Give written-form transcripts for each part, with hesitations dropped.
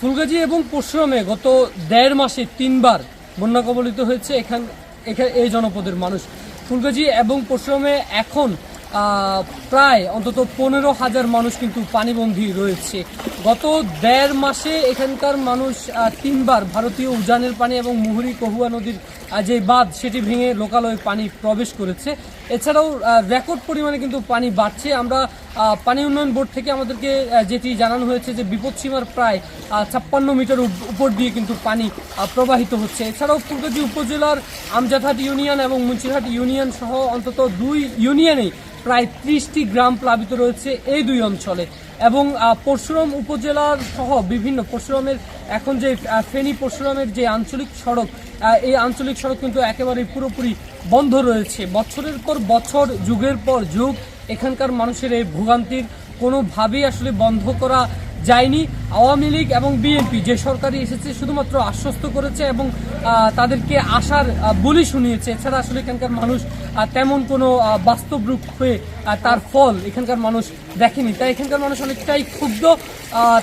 ফুলগাজী এবং পরশুরামে গত ১.৫ মাসে ৩বার বন্যা কবলিত হয়েছে এই জনপদের মানুষ। ফুলগাজী এবং পরশুরামে এখন প্রায় অন্তত ১৫,০০০ মানুষ কিন্তু পানিবন্দী রয়েছে। গত ১.৫ মাসে এখানকার মানুষ ৩বার ভারতীয় উজানের পানি এবং মুহুরী কহুয়া নদীর যে বাঁধ সেটি ভেঙে লোকালয়ে পানি প্রবেশ করেছে। এছাড়াও রেকর্ড পরিমাণে কিন্তু পানি বাড়ছে। আমরা পানি উন্নয়ন বোর্ড থেকে আমাদেরকে যেটি জানানো হয়েছে যে বিপদসীমার প্রায় ৫৬ মিটার উপর দিয়ে কিন্তু পানি প্রবাহিত হচ্ছে। এছাড়াও ফুলগাজী উপজেলার আমজাদহাট ইউনিয়ন এবং মুন্সিরহাট ইউনিয়ন সহ অন্তত ২ ইউনিয়নেই প্রায় ৩০টি গ্রাম প্লাবিত রয়েছে এই ২ অঞ্চলে। এবং পরশুরাম উপজেলার সহ বিভিন্ন পরশুরামের এখন যে ফেনী পরশুরামের যে আঞ্চলিক সড়ক, এই আঞ্চলিক সড়ক কিন্তু একেবারে পুরোপুরি বন্ধ রয়েছে। বছরের পর বছর, যুগের পর যুগ এখানকার মানুষের এই ভোগান্তির কোনোভাবেই আসলে বন্ধ করা যায়নি। আওয়ামী লীগ এবং বিএনপি যে সরকারি এসেছে শুধুমাত্র আশ্বস্ত করেছে এবং তাদেরকে আশার বলি শুনিয়েছে। এছাড়া আসলে এখানকার মানুষ তেমন কোনো বাস্তব রূপ হয়ে তার ফল এখানকার মানুষ দেখেনি। তাই এখানকার মানুষ অনেকটাই ক্ষুব্ধ।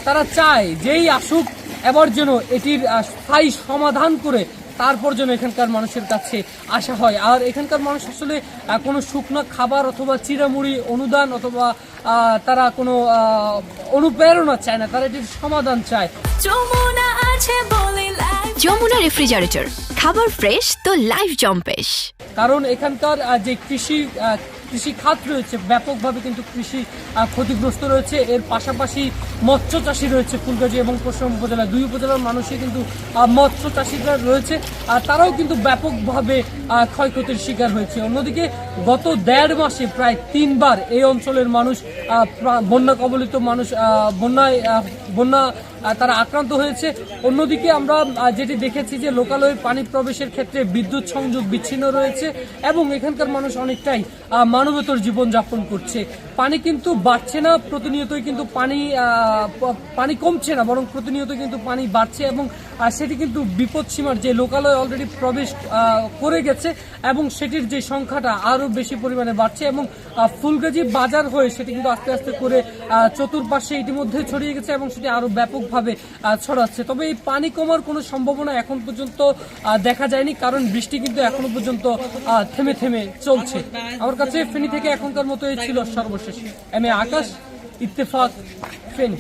তারা চায় যেই আসুক এবার যেন এটির স্থায়ী সমাধান করে তারপর যেন এখানকার মানুষের কাছে আসা হয়। আর এখানকার মানুষ আসলে কোনো শুকনো খাবার অথবা চিড়ামুড়ি অনুদান অথবা তারা কোনো অনুপ্রেরণা চায় না, তারা এটির সমাধান চায়। যমুনা রেফ্রিজারেটর, খাবার ফ্রেশ তো লাইফ জম্পেশ। কারণ এখানকার যে কৃষি খাত রয়েছে ব্যাপকভাবে কিন্তু কৃষি ক্ষতিগ্রস্ত রয়েছে। এর পাশাপাশি মৎস্য চাষি রয়েছে ফুলগাজী এবং পরশুরাম উপজেলা, ২ উপজেলার মানুষই কিন্তু মৎস্য চাষিরা রয়েছে, আর তারাও কিন্তু ব্যাপকভাবে ক্ষয়ক্ষতির শিকার হয়েছে। অন্যদিকে গত ১.৫ মাসে প্রায় ৩বার এই অঞ্চলের মানুষ বন্যা কবলিত মানুষ বন্যা তারা আক্রান্ত হয়েছে। অন্যদিকে আমরা যেটি দেখেছি যে লোকালয়ে পানি প্রবেশের ক্ষেত্রে বিদ্যুৎ সংযোগ বিচ্ছিন্ন রয়েছে এবং এখানকার মানুষ অনেকটাই মানবেতর জীবনযাপন করছে। পানি কিন্তু বাড়ছে না, প্রতিনিয়তই কিন্তু পানি কমছে না, বরং প্রতিনিয়ত কিন্তু পানি বাড়ছে এবং সেটি কিন্তু বিপদসীমার যে লোকালয়ে অলরেডি প্রবেশ করে গেছে এবং সেটির যে সংখ্যাটা আরও বেশি পরিমাণে বাড়ছে এবং ফুলগাজী বাজার হয়ে সেটি কিন্তু আস্তে আস্তে করে চতুর্পাশে ইতিমধ্যে ছড়িয়ে গেছে এবং সেটি আরও ব্যাপকভাবে ছড়াচ্ছে। তবে এই পানি কমার কোনো সম্ভাবনা এখন পর্যন্ত দেখা যায়নি, কারণ বৃষ্টি কিন্তু এখনো পর্যন্ত থেমে থেমে চলছে। আমার কাছে ফেনী থেকে এখনকার মতো এই ছিল সর্বশেষ। M A Akash, Ittefaq, Feni.